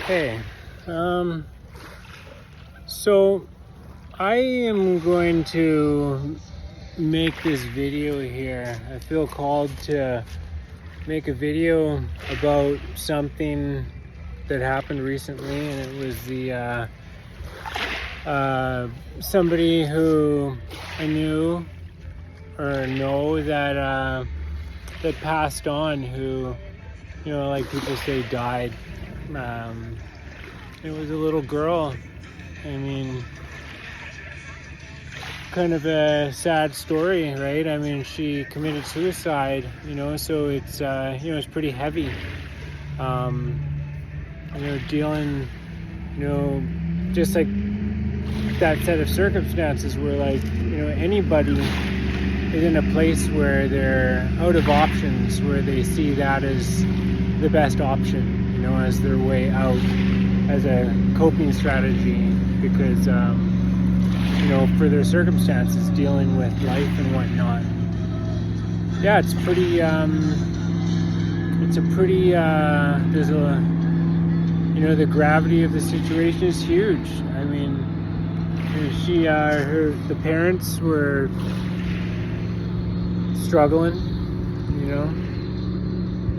Hey, um, so I am going to make this video here. I feel called to make a video about something that happened recently, and it was the somebody who I knew or know that passed on, who, like people say, died. It was a little girl. I mean, kind of a sad story, right? I mean, she committed suicide, so it's pretty heavy. Dealing, just like that set of circumstances where, like, anybody is in a place where they're out of options, where they see that as the best option, as their way out, as a coping strategy, because, for their circumstances, dealing with life and whatnot. Yeah, it's pretty, there's the gravity of the situation is huge. I mean, the parents were struggling,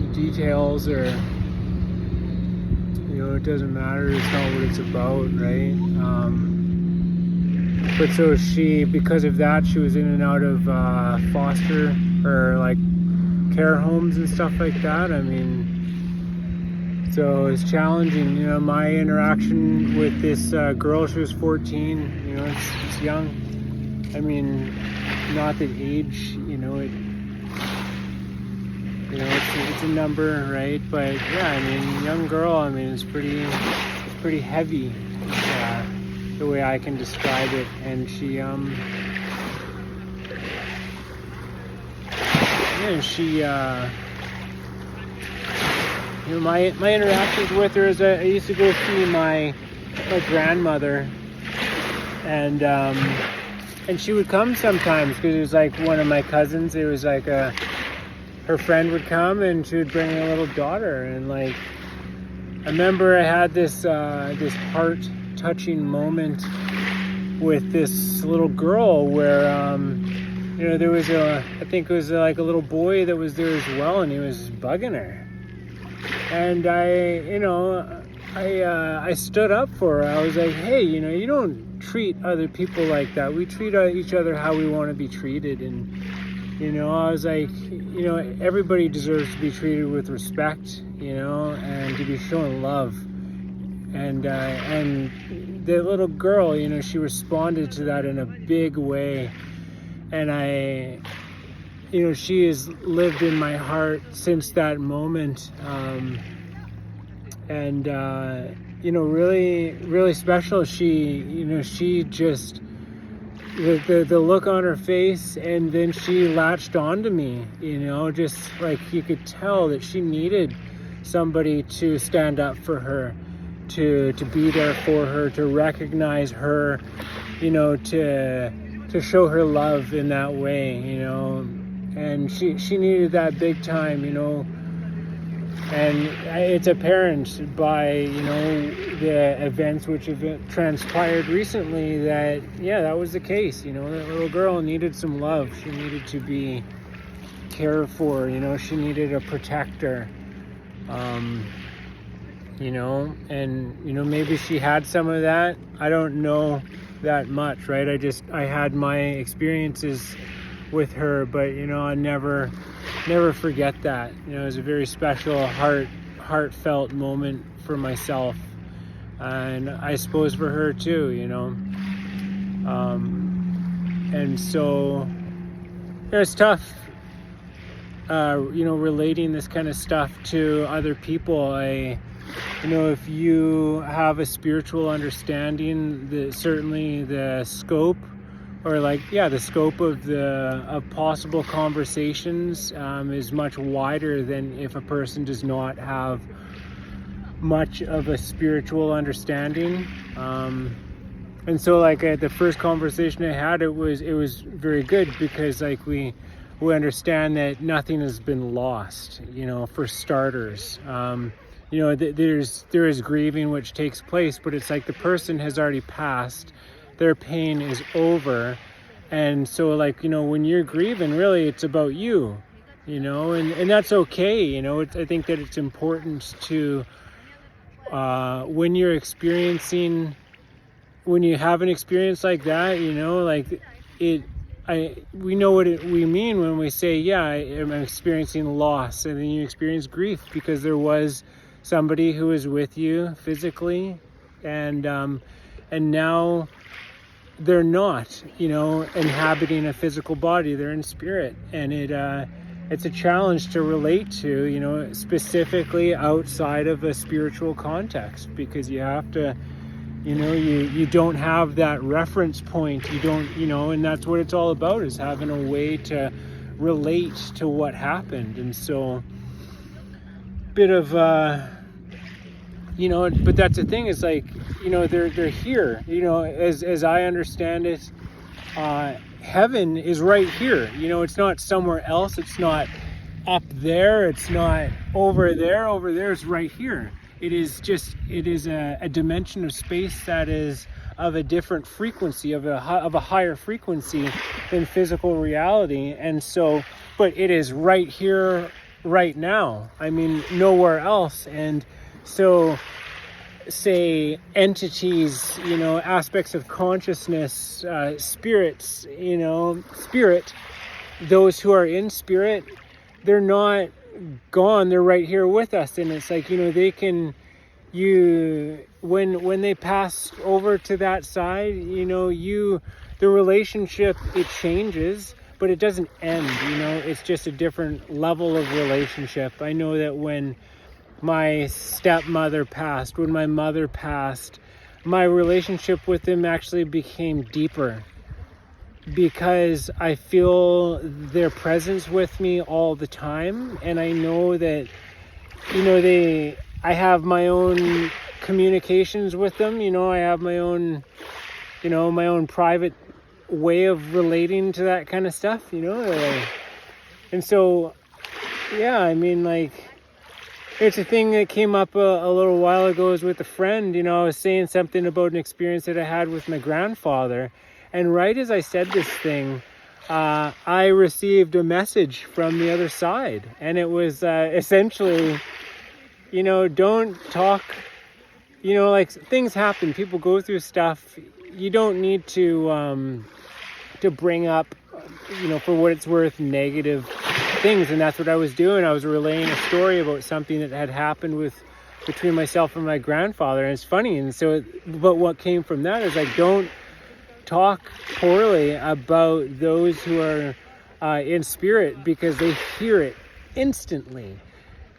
the details are, it doesn't matter, it's not what it's about, right? But so because of that, she was in and out of foster or like care homes and stuff like that. I mean, so it's challenging. My interaction with this girl, she was 14. It's young. I mean, not that age, it's a number, right? But yeah, I mean, young girl. I mean, it's pretty heavy, the way I can describe it. And she, my interactions with her is I used to go see my grandmother, and she would come sometimes, because it was like one of my cousins. It was like her friend would come, and she would bring a little daughter. And like, I remember I had this heart-touching moment with this little girl where there was I think it was like a little boy that was there as well, and he was bugging her. And I stood up for her. I was like, hey, you don't treat other people like that. We treat each other how we want to be treated. And I was like, everybody deserves to be treated with respect, and to be shown love. And the little girl, she responded to that in a big way. And she has lived in my heart since that moment. Really, really special. She just, the look on her face, and then she latched onto me, just like you could tell that she needed somebody to stand up for her, to be there for her, to recognize her, to show her love in that way, and she needed that big time, and it's apparent by, the events which have transpired recently that was the case. That little girl needed some love. She needed to be cared for, she needed a protector, and maybe she had some of that. I don't know that much, right? I had my experiences with her, but I never forget that. It was a very special heartfelt moment for myself, and I suppose for her too, and so it's tough, relating this kind of stuff to other people. If you have a spiritual understanding, certainly the scope, or the scope of possible conversations is much wider than if a person does not have much of a spiritual understanding. And so the first conversation I had, it was very good, because we understand that nothing has been lost, for starters. there is grieving which takes place, but it's like the person has already passed, their pain is over. And so, like, when you're grieving, really it's about you, and that's okay. I think that it's important to, when you have an experience like that, we know what we mean when we say, yeah, I'm experiencing loss, and then you experience grief because there was somebody who was with you physically, and now they're not, inhabiting a physical body. They're in spirit, and it's a challenge to relate to, specifically outside of a spiritual context, because you have to, you don't have that reference point. You don't, and that's what it's all about, is having a way to relate to what happened. And so bit of, but that's the thing, is like, they're here, as I understand it, heaven is right here. It's not somewhere else. It's not up there. It's not over there. Over there is right here. It is a dimension of space that is of a different frequency, of a higher frequency than physical reality. And so, but it is right here, right now. I mean, nowhere else. And so, say entities, aspects of consciousness, spirits, spirit, those who are in spirit, they're not gone, they're right here with us. And it's like, they can, when they pass over to that side, the relationship, it changes, but it doesn't end. It's just a different level of relationship. I know that when my stepmother passed, when my mother passed, my relationship with them actually became deeper, because I feel their presence with me all the time. And I know that, I have my own communications with them. I have my own, my own private way of relating to that kind of stuff, and so, yeah, I mean, like, it's a thing that came up a little while ago, is with a friend. I was saying something about an experience that I had with my grandfather. And right as I said this thing, I received a message from the other side. And it was essentially, don't talk, like, things happen. People go through stuff. You don't need to bring up, for what it's worth, negative things. And that's what I was doing. I was relaying a story about something that had happened between myself and my grandfather. And it's funny. And so, but what came from that is, like, don't talk poorly about those who are in spirit, because they hear it instantly.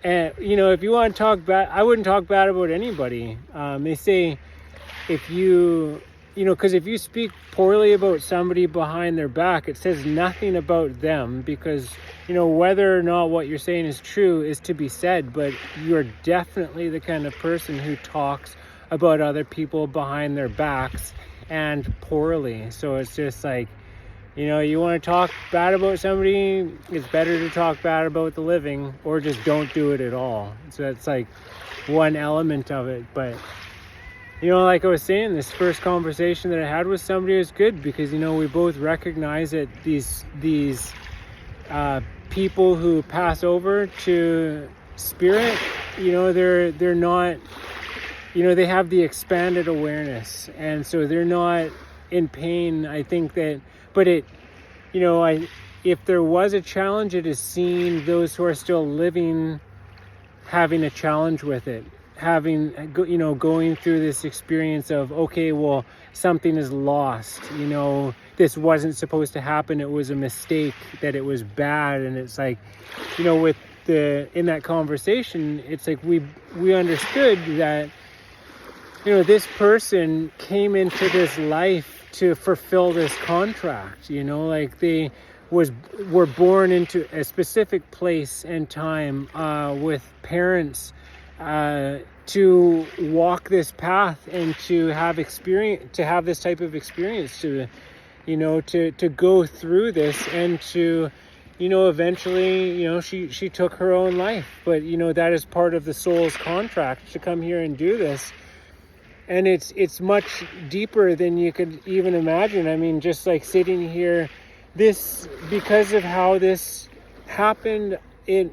And, if you want to talk bad, I wouldn't talk bad about anybody. They say, if you, because if you speak poorly about somebody behind their back, it says nothing about them, because, whether or not what you're saying is true is to be said, but you're definitely the kind of person who talks about other people behind their backs and poorly. So it's just like, you want to talk bad about somebody, it's better to talk bad about the living, or just don't do it at all. So that's like one element of it. But like I was saying, this first conversation that I had with somebody was good, because we both recognize that these people who pass over to spirit, they're not, they have the expanded awareness, and so they're not in pain. I think that, but it, if there was a challenge, it is seeing those who are still living having a challenge with it, going through this experience of, okay, well, something is lost, this wasn't supposed to happen, it was a mistake, that it was bad. And it's like, with in that conversation, it's like we understood that, this person came into this life to fulfill this contract, like they were born into a specific place and time, with parents, to walk this path and to have this type of experience, to go through this, and to, eventually, she took her own life. But, that is part of the soul's contract to come here and do this. And it's much deeper than you could even imagine. I mean, just like sitting here, because of how this happened, it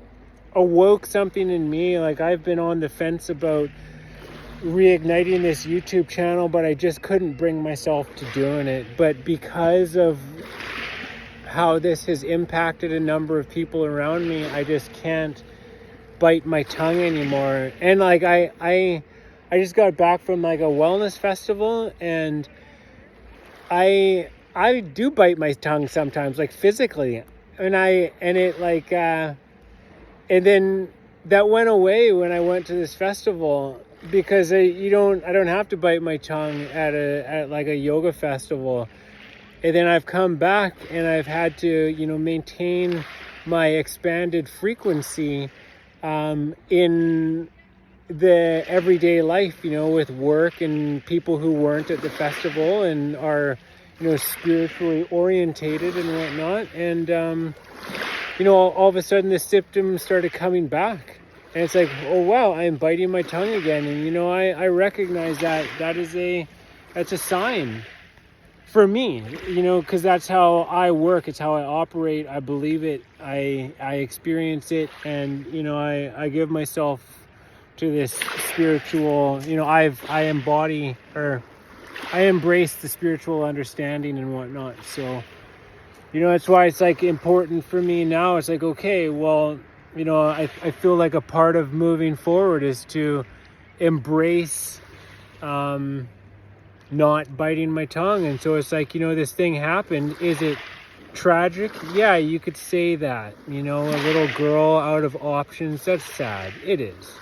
awoke something in me. Like, I've been on the fence about reigniting this YouTube channel, but I just couldn't bring myself to doing it. But because of how this has impacted a number of people around me, I just can't bite my tongue anymore. And like I just got back from like a wellness festival, and I do bite my tongue sometimes, like physically, and then that went away when I went to this festival, because I don't have to bite my tongue at like a yoga festival. And then I've come back and I've had to, maintain my expanded frequency in the everyday life, with work and people who weren't at the festival and are, spiritually orientated and whatnot. And, all of a sudden the symptoms started coming back. And it's like, oh, wow, I'm biting my tongue again. And, I recognize that's a sign for me, because that's how I work. It's how I operate. I believe it. I experience it. And, I give myself to this spiritual, I embrace the spiritual understanding and whatnot. So, that's why it's like important for me now. It's like, okay, well, I feel like a part of moving forward is to embrace not biting my tongue. And so it's like, this thing happened. Is it tragic? Yeah, you could say that. A little girl out of options, that's sad. It is.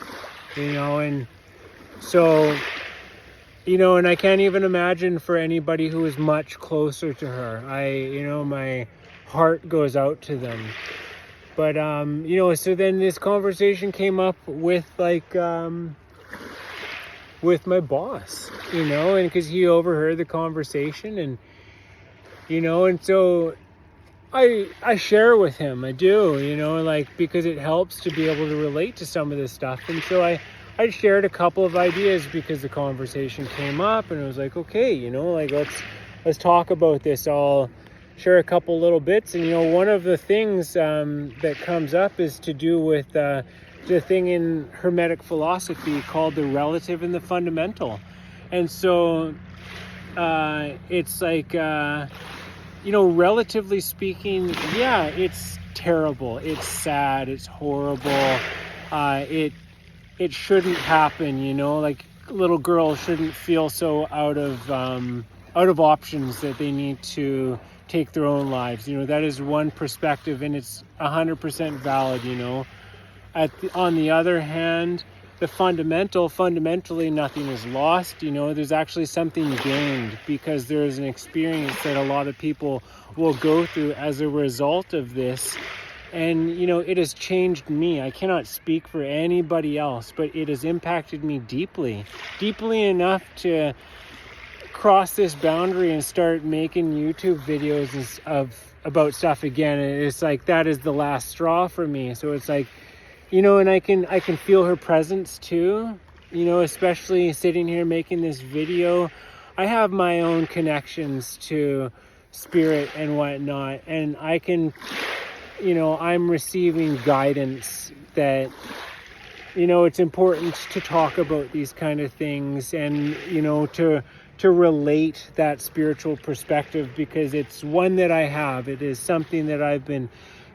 And so, and I can't even imagine for anybody who is much closer to her. My heart goes out to them. But, so then this conversation came up with with my boss, and because he overheard the conversation, and, and so I share with him. I do, because it helps to be able to relate to some of this stuff. And so I shared a couple of ideas because the conversation came up, and it was like, okay, let's talk about this. I'll share a couple little bits. And, one of the things that comes up is to do with the thing in Hermetic philosophy called the relative and the fundamental. And so it's like, relatively speaking, yeah, it's terrible. It's sad. It's horrible. It shouldn't happen, like little girls shouldn't feel so out of options that they need to take their own lives. That is one perspective, and it's 100% valid. On the other hand, the fundamentally nothing is lost. There's actually something gained, because there is an experience that a lot of people will go through as a result of this. And, it has changed me. I cannot speak for anybody else, but it has impacted me deeply enough to cross this boundary and start making YouTube videos about stuff again. And it's like, that is the last straw for me. So it's like, and I can feel her presence too, especially sitting here making this video. I have my own connections to spirit and whatnot, and I can, I'm receiving guidance that, it's important to talk about these kind of things, and, to relate that spiritual perspective, because it's one that I have. It is something that I've been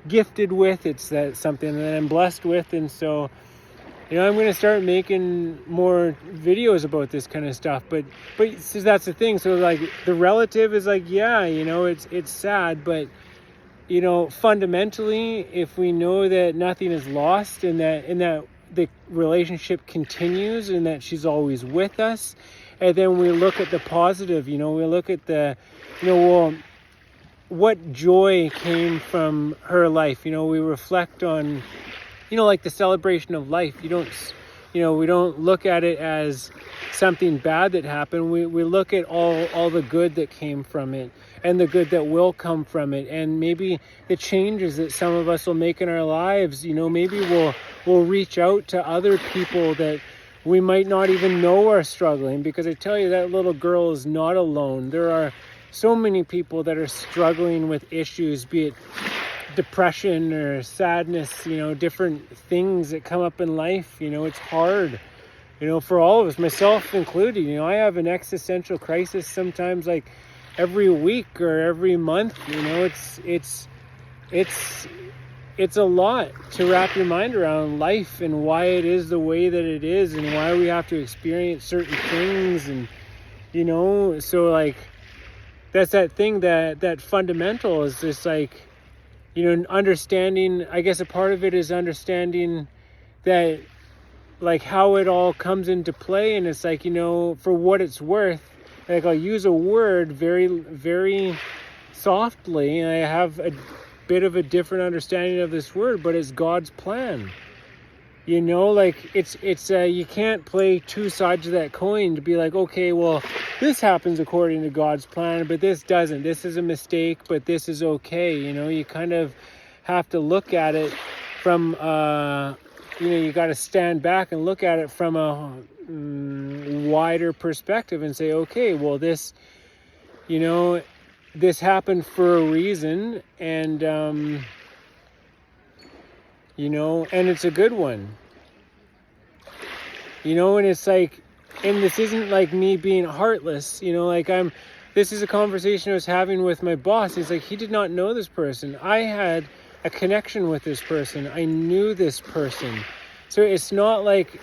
gifted with. It's something that I'm blessed with. And so, I'm going to start making more videos about this kind of stuff. But so that's the thing. So like the relative is like, yeah, it's sad, but fundamentally, if we know that nothing is lost, and that the relationship continues, and that she's always with us, and then we look at the positive, we look at the, well, what joy came from her life. We reflect on, like the celebration of life. We don't look at it as, something bad that happened, we look at all the good that came from it, and the good that will come from it, and maybe the changes that some of us will make in our lives. Maybe we'll reach out to other people that we might not even know are struggling, because I tell you, that little girl is not alone. There are so many people that are struggling with issues, be it depression or sadness, different things that come up in life. It's hard, for all of us, myself included. I have an existential crisis sometimes, like every week or every month. It's a lot to wrap your mind around life and why it is the way that it is, and why we have to experience certain things. And so like, that's that thing that fundamental is this, like, understanding. I guess a part of it is understanding that, like, how it all comes into play. And it's like, for what it's worth, like, I'll use a word very, very softly, and I have a bit of a different understanding of this word, but it's God's plan. Like, it's you can't play two sides of that coin to be like, okay, well, this happens according to God's plan, but this doesn't. This is a mistake, but this is okay. You kind of have to look at it from, you got to stand back and look at it from a wider perspective and say, okay, well, this happened for a reason, and, and it's a good one. And it's like, and this isn't like me being heartless, this is a conversation I was having with my boss. He's like, he did not know this person. I had a connection with this person. I knew this person. So it's not like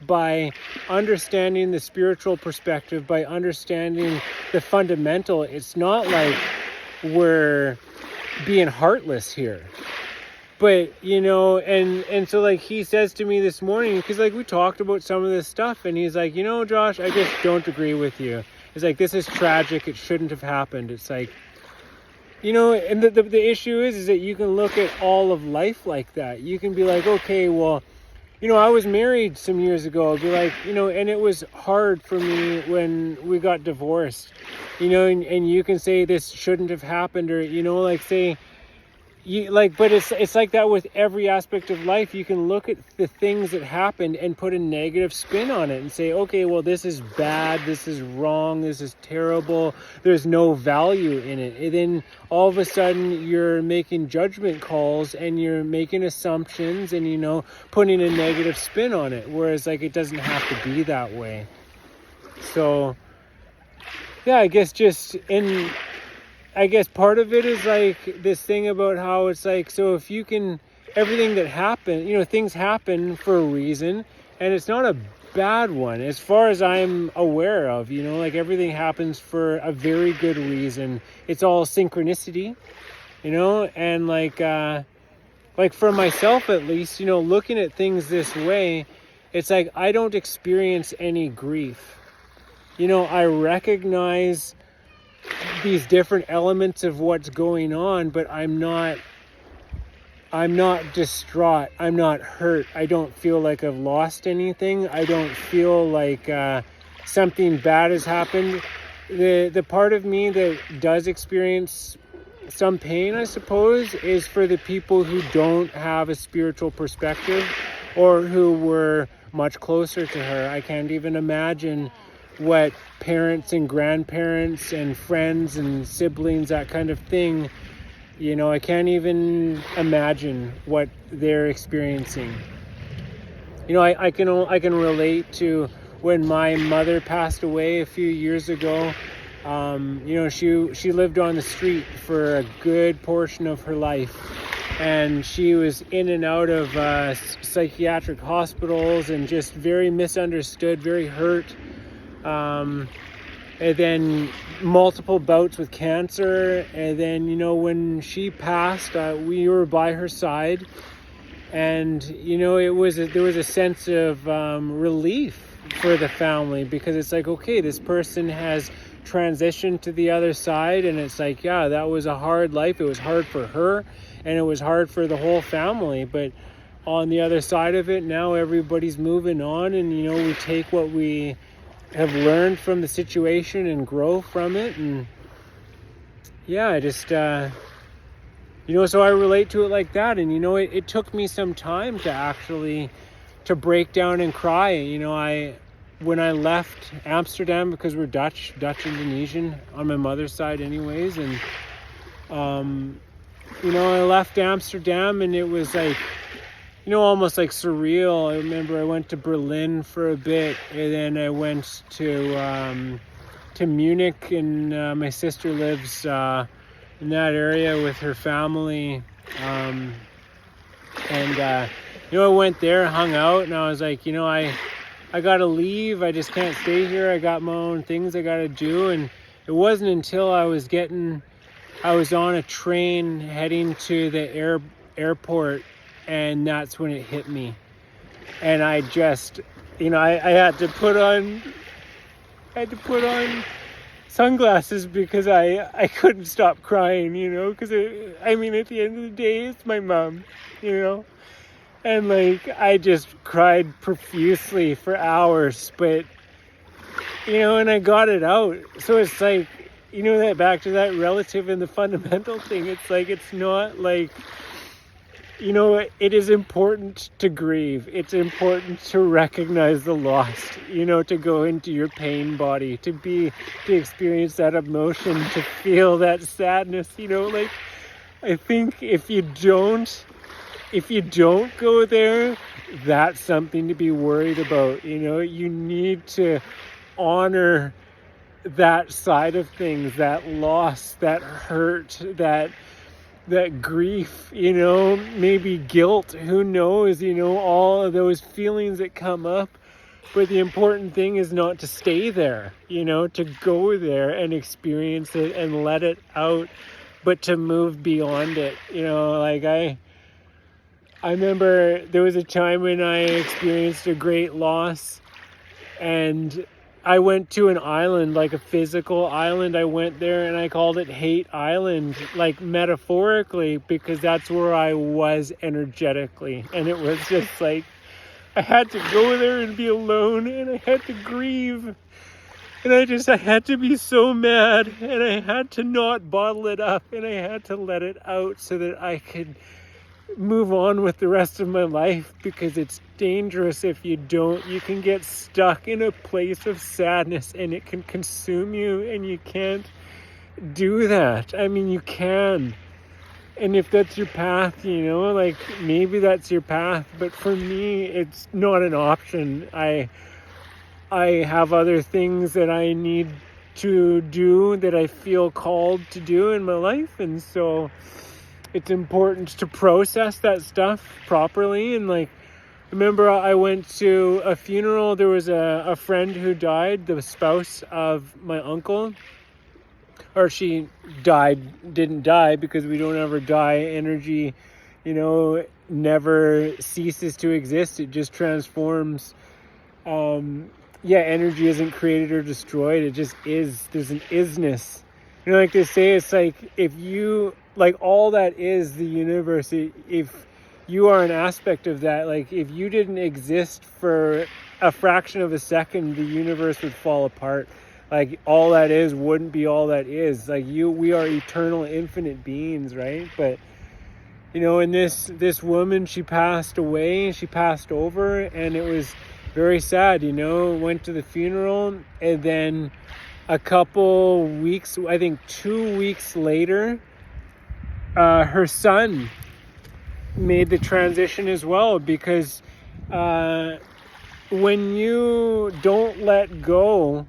by understanding the spiritual perspective, by understanding the fundamental, it's not like we're being heartless here. But, and so, like, he says to me this morning, because, like, we talked about some of this stuff, and he's like, Josh, I just don't agree with you. He's like, this is tragic. It shouldn't have happened. It's like, and the issue is that you can look at all of life like that. You can be like, okay, well, I was married some years ago. I'd be like, and it was hard for me when we got divorced, and you can say this shouldn't have happened, or, like, say, but it's like that with every aspect of life. You can look at the things that happened and put a negative spin on it and say, okay, well, this is bad, this is wrong, this is terrible, there's no value in it. And then all of a sudden you're making judgment calls and you're making assumptions and, putting a negative spin on it. Whereas, like, it doesn't have to be that way. So, yeah, I guess part of it is like this thing about how it's like, so if you can, everything that happened, things happen for a reason, and it's not a bad one as far as I'm aware of, like, everything happens for a very good reason. It's all synchronicity, and like for myself at least, looking at things this way, it's like, I don't experience any grief. I recognize these different elements of what's going on, but I'm not distraught. I'm not hurt. I don't feel like I've lost anything. I don't feel like something bad has happened. The part of me that does experience some pain, I suppose, is for the people who don't have a spiritual perspective, or who were much closer to her. I can't even imagine what parents and grandparents and friends and siblings, that kind of thing, I can't even imagine what they're experiencing. I can relate to when my mother passed away a few years ago. She lived on the street for a good portion of her life, and she was in and out of psychiatric hospitals, and just very misunderstood, very hurt. And then multiple bouts with cancer. And then, when she passed, we were by her side, and, there was a sense of relief for the family, because it's like, okay, this person has transitioned to the other side. And it's like, yeah, that was a hard life. It was hard for her, and it was hard for the whole family. But on the other side of it. Now everybody's moving on, and we take what we have learned from the situation and grow from it. And yeah, I just so I relate to it like that. And it took me some time to actually to break down and cry. When I left Amsterdam, because we're Dutch Indonesian on my mother's side anyways, and I left Amsterdam, and it was like, almost like surreal. I remember I went to Berlin for a bit, and then I went to Munich, and my sister lives in that area with her family. I went there, hung out, and I was like, I gotta leave. I just can't stay here. I got my own things I gotta do. And it wasn't until I was on a train heading to the airport, and that's when it hit me. And I just, I had to put on sunglasses because I couldn't stop crying, because at the end of the day, it's my mom, and I just cried profusely for hours, but, and I got it out. So it's like, that back to that relative and the fundamental thing. It's like, it's not like, it is important to grieve. It's important to recognize the loss, to go into your pain body, to experience that emotion, to feel that sadness, I think if you don't go there, that's something to be worried about. You need to honor that side of things, that loss, that hurt, that grief, maybe guilt, who knows, all of those feelings that come up. But the important thing is not to stay there, to go there and experience it and let it out, but to move beyond it. I remember there was a time when I experienced a great loss, and I went to an island, like a physical island. I went there and I called it Hate Island, like metaphorically, because that's where I was energetically. And it was just like, I had to go there and be alone, and I had to grieve. And I had to be so mad, and I had to not bottle it up, and I had to let it out so that I could move on with the rest of my life, because it's dangerous if you don't. You can get stuck in a place of sadness, and it can consume you, and you can't do that. You can. And if that's your path, maybe that's your path, but for me, it's not an option. I have other things that I need to do, that I feel called to do in my life, and so it's important to process that stuff properly. And remember, I went to a funeral. There was a friend who died, the spouse of my uncle, or she didn't die, because we don't ever die. Energy, never ceases to exist. It just transforms. Energy isn't created or destroyed. It just is. There's an isness. Like they say, it's like, if you, all that is the universe, if you are an aspect of that, if you didn't exist for a fraction of a second, the universe would fall apart. All that is wouldn't be all that is. We are eternal, infinite beings, right? But, and this woman, she passed away, she passed over, and it was very sad, went to the funeral, and then a couple weeks, I think 2 weeks later, her son made the transition as well, because when you don't let go,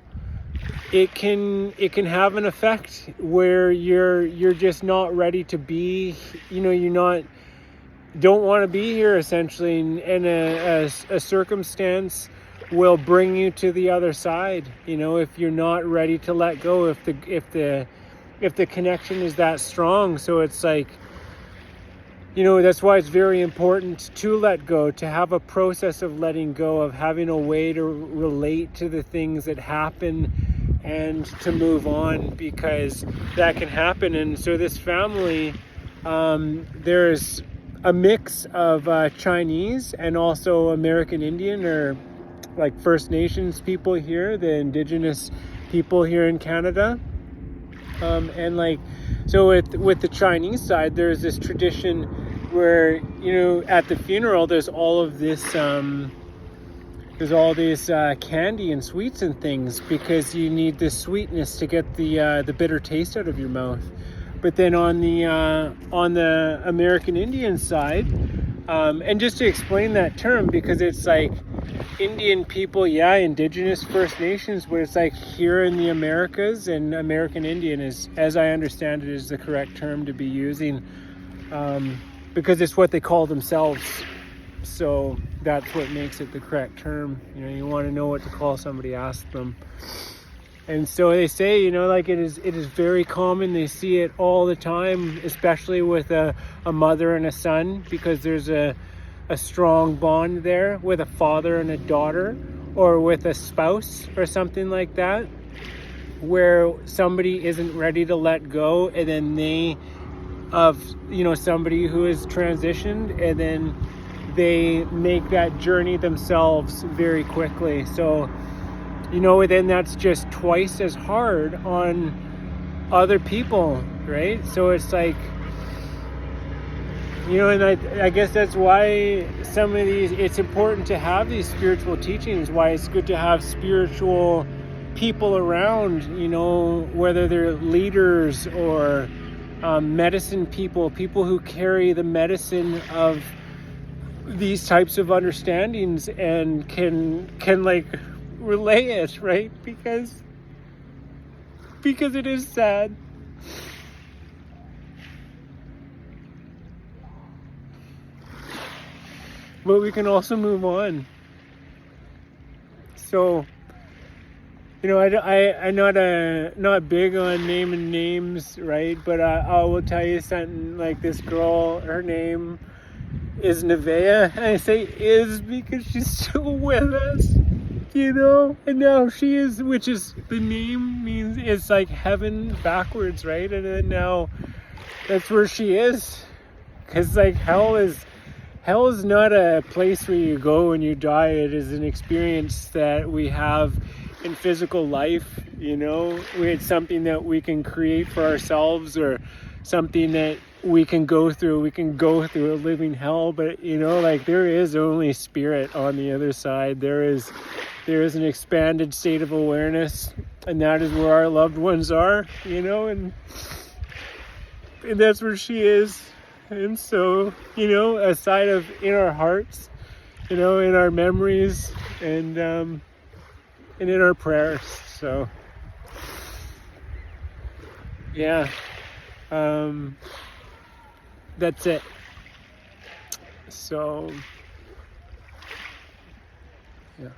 it can have an effect where you're just not ready to be, don't want to be here, essentially, and a circumstance will bring you to the other side. If you're not ready to let go, if the connection is that strong. So it's that's why it's very important to let go, to have a process of letting go, of having a way to relate to the things that happen and to move on, because that can happen. And so this family, there's a mix of Chinese and also American Indian, or like First Nations people here, the indigenous people here in Canada. And like, so with the Chinese side, there's this tradition where, you know, at the funeral, there's all of this, there's all these candy and sweets and things, because you need this sweetness to get the bitter taste out of your mouth. But then on the American Indian side, and just to explain that term, because it's like Indian people, yeah, indigenous First Nations, but it's like here in the Americas, and American Indian is, as I understand it, is the correct term to be using, because it's what they call themselves. So that's what makes it the correct term. You know, you want to know what to call somebody, ask them. And so they say, you know, like it is very common. They see it all the time, especially with a mother and a son, because there's a strong bond there with a father and a daughter, or with a spouse or something like that, where somebody isn't ready to let go, and then somebody who has transitioned, and then they make that journey themselves very quickly. So, you know, then that's just twice as hard on other people, right? So it's like, you know, and I guess that's why some of these, it's important to have these spiritual teachings, why it's good to have spiritual people around, you know, whether they're leaders or medicine people who carry the medicine of these types of understandings and can like relay it, right? Because it is sad. But we can also move on. So, you know, I'm not big on naming names, right? But I will tell you something. Like, this girl, her name is Nevaeh, and I say is because she's still with us, you know, and now she is, which is, the name means, it's like heaven backwards, right? And then now that's where she is, because like hell is not a place where you go when you die. It is an experience that we have in physical life, you know. It's something that we can create for ourselves, or something that we can go through. We can go through a living hell, but you know, like, there is only spirit on the other side. There is an expanded state of awareness, and that is where our loved ones are, you know, and that's where she is. And so, you know, aside of in our hearts, you know, in our memories, and in our prayers. So yeah, that's it. So yeah.